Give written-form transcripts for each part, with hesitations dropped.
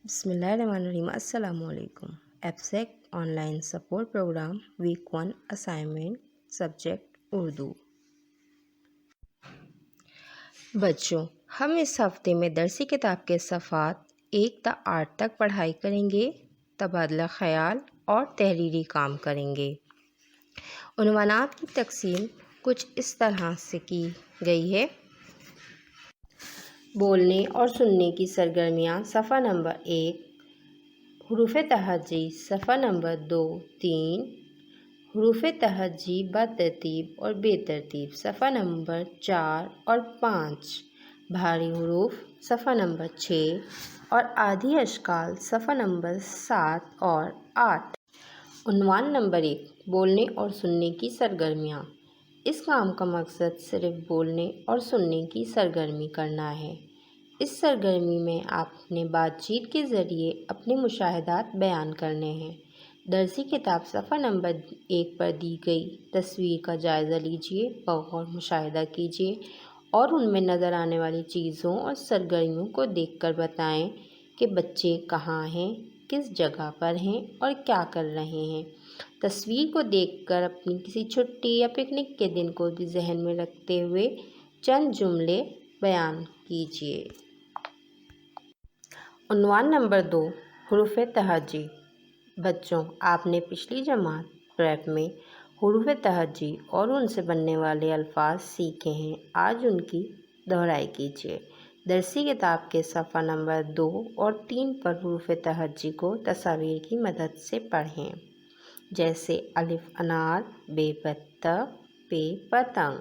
بسم اللہ الرحمن الرحیم۔ السلام علیکم۔ APSACS online support program week 1 assignment subject Urdu. بچوں، ہم اس ہفتے میں درسی کتاب کے صفحات 1 تا 8 تک پڑھائی کریں گے، تبادلہ خیال اور تحریری کام کریں گے۔ عنوانات کی تقسیم کچھ اس طرح سے کی گئی ہے۔ بولنے اور سننے کی سرگرمیاں صفحہ نمبر 1، حروف تہجی صفحہ نمبر 2، 3، حروف تہجی بترتیب اور بے ترتیب صفحہ نمبر 4 اور 5، بھاری حروف صفحہ نمبر 6 اور آدھی اشکال صفحہ نمبر 7 اور 8۔ عنوان نمبر 1، بولنے اور سننے کی سرگرمیاں۔ اس کام کا مقصد صرف بولنے اور سننے کی سرگرمی کرنا ہے۔ اس سرگرمی میں آپ نے بات چیت کے ذریعے اپنے مشاہدات بیان کرنے ہیں۔ درسی کتاب صفحہ نمبر 1 پر دی گئی تصویر کا جائزہ لیجیے، بغور مشاہدہ کیجیے اور ان میں نظر آنے والی چیزوں اور سرگرمیوں کو دیکھ کر بتائیں کہ بچے کہاں ہیں، کس جگہ پر ہیں اور کیا کر رہے ہیں۔ تصویر کو دیکھ کر اپنی کسی چھٹی یا پکنک کے دن کو بھی ذہن میں رکھتے ہوئے چند جملے بیان کیجیے۔ عنوان نمبر 2، حروف تہجی۔ بچوں، آپ نے پچھلی جماعت پریپ میں حروف تہجی اور ان سے بننے والے الفاظ سیکھے ہیں۔ آج ان کی دہرائی کیجیے۔ درسی کتاب کے صفحہ نمبر 2 اور 3 پر حروف تہجی کو تصاویر کی مدد سے پڑھیں، جیسے الف انار، ب بطخ، پ پتنگ۔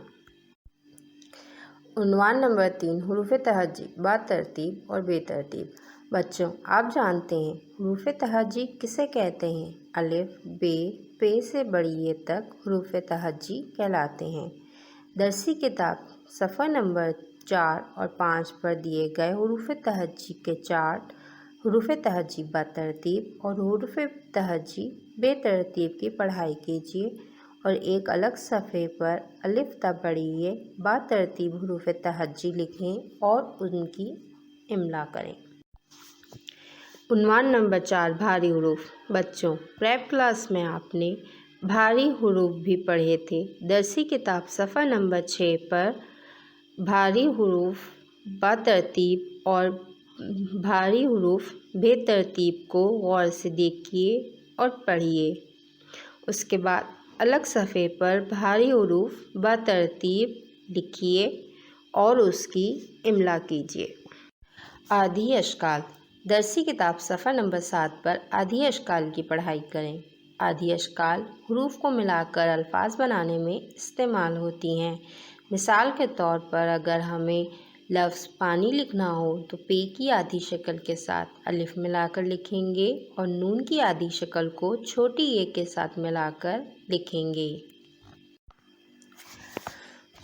عنوان نمبر 3، حروف تہجی بترتیب اور بے ترتیب۔ بچوں، آپ جانتے ہیں حروف تہجی کسے کہتے ہیں؟ الف، ب، پ سے بڑی ی تک حروف تہجی کہلاتے ہیں۔ درسی کتاب صفحہ نمبر 4 اور 5 پر دیے گئے حروف تہجی کے چارٹ، حروف تہجی بترتیب اور حروف تہجی بے ترتیب کی پڑھائی کیجیے اور ایک الگ صفحے پر الف تا بڑی ی بترتیب حروف تہجی لکھیں اور ان کی املا کریں۔ عنوان نمبر 4، بھاری حروف۔ بچوں، پریپ کلاس میں آپ نے بھاری حروف بھی پڑھے تھے۔ درسی کتاب صفحہ نمبر 6 پر بھاری حروف بترتیب اور بھاری حروف بے ترتیب کو غور سے دیکھیے اور پڑھیے۔ اس کے بعد الگ صفحے پر بھاری حروف بترتیب لکھیے اور اس کی املا کیجیے۔ آدھی اشکال۔ درسی کتاب صفحہ نمبر 7 پر آدھی اشکال کی پڑھائی کریں۔ آدھی اشکال حروف کو ملا کر الفاظ بنانے میں استعمال ہوتی ہیں۔ مثال کے طور پر اگر ہمیں لفظ پانی لکھنا ہو تو پ کی آدھی شکل کے ساتھ الف ملا کر لکھیں گے اور نون کی آدھی شکل کو چھوٹی ی کے ساتھ ملا کر لکھیں گے۔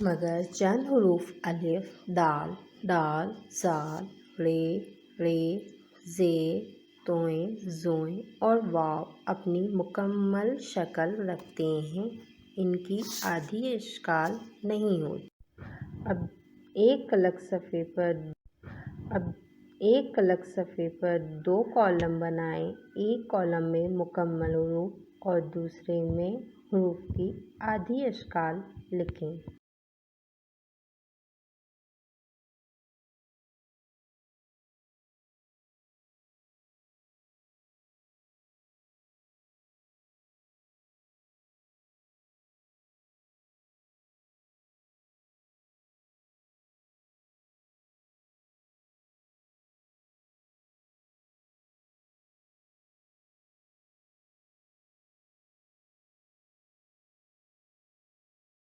مگر چند حروف الف، دال، ڈال، ذال، ر، ڑ، ز، ط، ظ اور واو اپنی مکمل شکل رکھتے ہیں، ان کی آدھی اشکال نہیں ہوتی۔ اب ایک الگ صفحے پر 2 کالم بنائیں۔ ایک کالم میں مکمل حروف اور دوسرے میں حروف کی آدھی اشکال لکھیں۔